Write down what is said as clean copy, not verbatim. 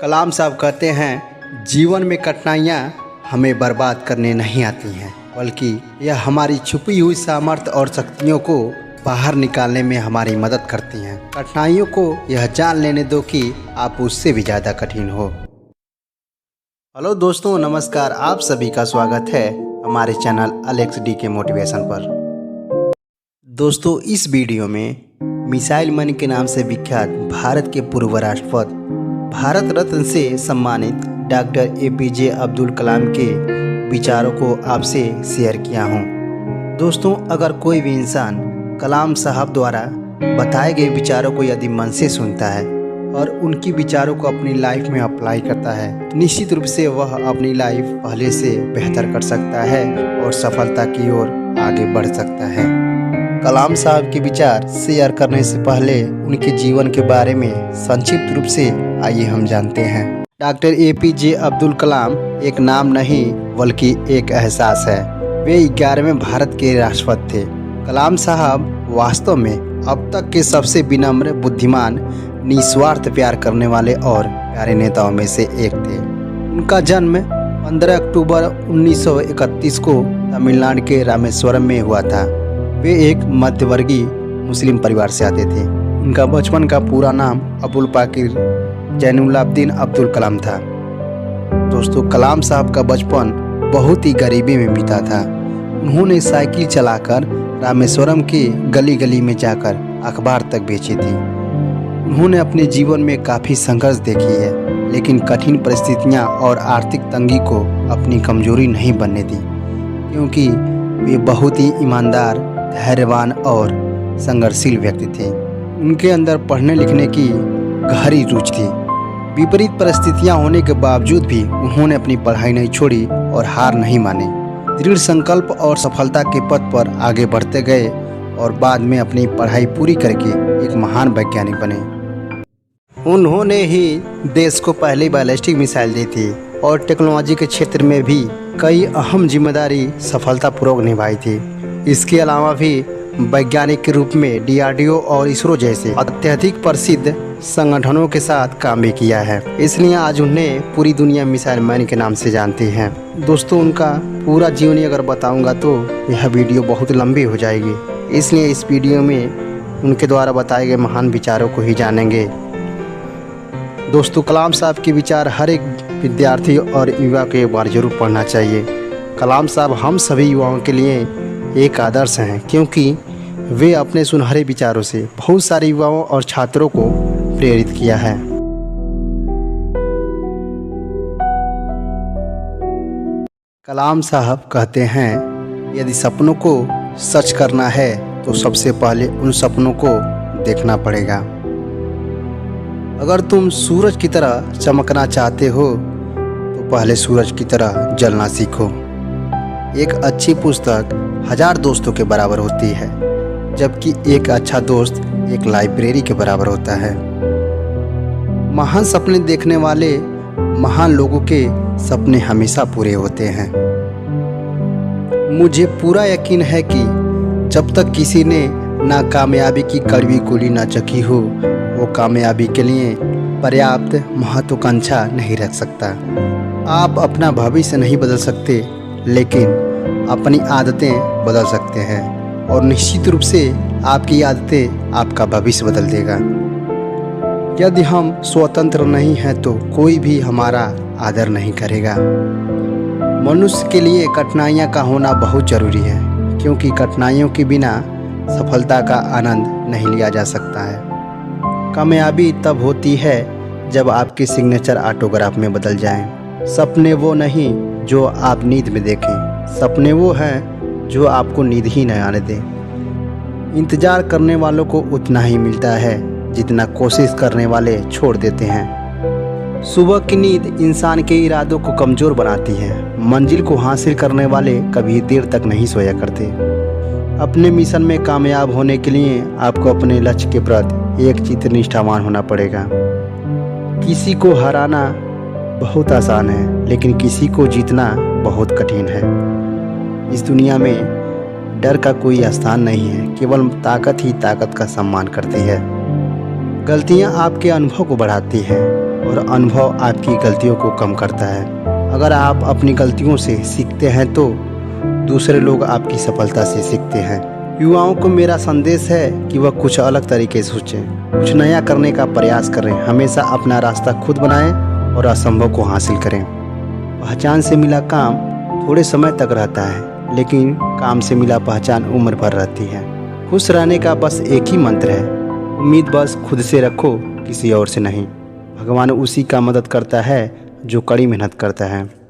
कलाम साहब कहते हैं, जीवन में कठिनाइयाँ हमें बर्बाद करने नहीं आती हैं, बल्कि यह हमारी छुपी हुई सामर्थ्य और शक्तियों को बाहर निकालने में हमारी मदद करती हैं। कठिनाइयों को यह जान लेने दो कि आप उससे भी ज़्यादा कठिन हो। हेलो दोस्तों, नमस्कार। आप सभी का स्वागत है हमारे चैनल अलेक्स डी के मोटिवेशन पर। दोस्तों, इस वीडियो में मिसाइल मैन के नाम से विख्यात भारत के पूर्व राष्ट्रपति, भारत रत्न से सम्मानित डॉक्टर APJ अब्दुल कलाम के विचारों को आपसे शेयर किया हूँ। दोस्तों, अगर कोई भी इंसान कलाम साहब द्वारा बताए गए विचारों को यदि मन से सुनता है और उनकी विचारों को अपनी लाइफ में अप्लाई करता है, तो निश्चित रूप से वह अपनी लाइफ पहले से बेहतर कर सकता है और सफलता की ओर आगे बढ़ सकता है। कलाम साहब के विचार शेयर करने से पहले उनके जीवन के बारे में संक्षिप्त रूप से आइए हम जानते हैं। डॉक्टर APJ अब्दुल कलाम एक नाम नहीं बल्कि एक एहसास है। वे 11वें भारत के राष्ट्रपति थे। कलाम साहब वास्तव में अब तक के सबसे विनम्र, बुद्धिमान, निस्वार्थ प्यार करने वाले और प्यारे नेताओं में से एक थे। उनका जन्म 15 अक्टूबर 1931 को तमिलनाडु के रामेश्वरम में हुआ था। वे एक मध्यवर्गीय मुस्लिम परिवार से आते थे। उनका बचपन का पूरा नाम अबुल पाकिर जैनुलाब्दीन अब्दुल कलाम था। दोस्तों, कलाम साहब का बचपन बहुत ही गरीबी में बीता था। उन्होंने साइकिल चलाकर रामेश्वरम के गली गली में जाकर अखबार तक बेची थी। उन्होंने अपने जीवन में काफ़ी संघर्ष देखी है, लेकिन कठिन परिस्थितियां और आर्थिक तंगी को अपनी कमजोरी नहीं बनने दी, क्योंकि वे बहुत ही ईमानदार, धैर्यवान और संघर्षशील व्यक्ति थे। उनके अंदर पढ़ने लिखने की गहरी रुचि थी। विपरीत परिस्थितियां होने के बावजूद भी उन्होंने अपनी पढ़ाई नहीं छोड़ी और हार नहीं मानी। दृढ़ संकल्प और सफलता के पथ पर आगे बढ़ते गए और बाद में अपनी पढ़ाई पूरी करके एक महान वैज्ञानिक बने। उन्होंने ही देश को पहली बैलिस्टिक मिसाइल दी थी और टेक्नोलॉजी के क्षेत्र में भी कई अहम जिम्मेदारी सफलतापूर्वक निभाई थी। इसके अलावा भी वैज्ञानिक के रूप में DRDO और ISRO जैसे अत्यधिक प्रसिद्ध संगठनों के साथ काम भी किया है। इसलिए आज उन्हें पूरी दुनिया मिसाइल मैन के नाम से जानती है। दोस्तों, उनका पूरा जीवनी अगर बताऊंगा तो यह वीडियो बहुत लंबी हो जाएगी, इसलिए इस वीडियो में उनके द्वारा बताए गए महान विचारों को ही जानेंगे। दोस्तों, कलाम साहब के विचार हर एक विद्यार्थी और युवा को एक बार जरूर पढ़ना चाहिए। कलाम साहब हम सभी युवाओं के लिए एक आदर्श हैं, क्योंकि वे अपने सुनहरे विचारों से बहुत सारे युवाओं और छात्रों को प्रेरित किया है। कलाम साहब कहते हैं, यदि सपनों को सच करना है तो सबसे पहले उन सपनों को देखना पड़ेगा। अगर तुम सूरज की तरह चमकना चाहते हो तो पहले सूरज की तरह जलना सीखो। एक अच्छी पुस्तक 1000 दोस्तों के बराबर होती है, जबकि एक अच्छा दोस्त एक लाइब्रेरी के बराबर होता है। महान सपने देखने वाले महान लोगों के सपने हमेशा पूरे होते हैं। मुझे पूरा यकीन है कि जब तक किसी ने नाकामयाबी की कड़वी गोली न चखी हो, वो कामयाबी के लिए पर्याप्त महत्वाकांक्षा नहीं रख सकता। आप अपना भविष्य नहीं बदल सकते, लेकिन अपनी आदतें बदल सकते हैं, और निश्चित रूप से आपकी आदतें आपका भविष्य बदल देगा। यदि हम स्वतंत्र नहीं हैं तो कोई भी हमारा आदर नहीं करेगा। मनुष्य के लिए कठिनाइयाँ का होना बहुत ज़रूरी है, क्योंकि कठिनाइयों के बिना सफलता का आनंद नहीं लिया जा सकता है। कामयाबी तब होती है जब आपकी सिग्नेचर ऑटोग्राफ में बदल जाएं। सपने वो नहीं जो आप नींद में देखें, सपने वो हैं जो आपको नींद ही न आने दें। इंतज़ार करने वालों को उतना ही मिलता है जितना कोशिश करने वाले छोड़ देते हैं। सुबह की नींद इंसान के इरादों को कमज़ोर बनाती है। मंजिल को हासिल करने वाले कभी देर तक नहीं सोया करते। अपने मिशन में कामयाब होने के लिए आपको अपने लक्ष्य के प्रति एकचित्त निष्ठावान होना पड़ेगा। किसी को हराना बहुत आसान है, लेकिन किसी को जीतना बहुत कठिन है। इस दुनिया में डर का कोई स्थान नहीं है, केवल ताकत ही ताकत का सम्मान करती है। गलतियां आपके अनुभव को बढ़ाती हैं और अनुभव आपकी गलतियों को कम करता है। अगर आप अपनी गलतियों से सीखते हैं तो दूसरे लोग आपकी सफलता से सीखते हैं। युवाओं को मेरा संदेश है कि वह कुछ अलग तरीके से सोचें, कुछ नया करने का प्रयास करें, हमेशा अपना रास्ता खुद बनाएं और असंभव को हासिल करें। पहचान से मिला काम थोड़े समय तक रहता है, लेकिन काम से मिला पहचान उम्र भर रहती है। खुश रहने का बस एक ही मंत्र है, उम्मीद बस खुद से रखो, किसी और से नहीं। भगवान उसी का मदद करता है जो कड़ी मेहनत करता है।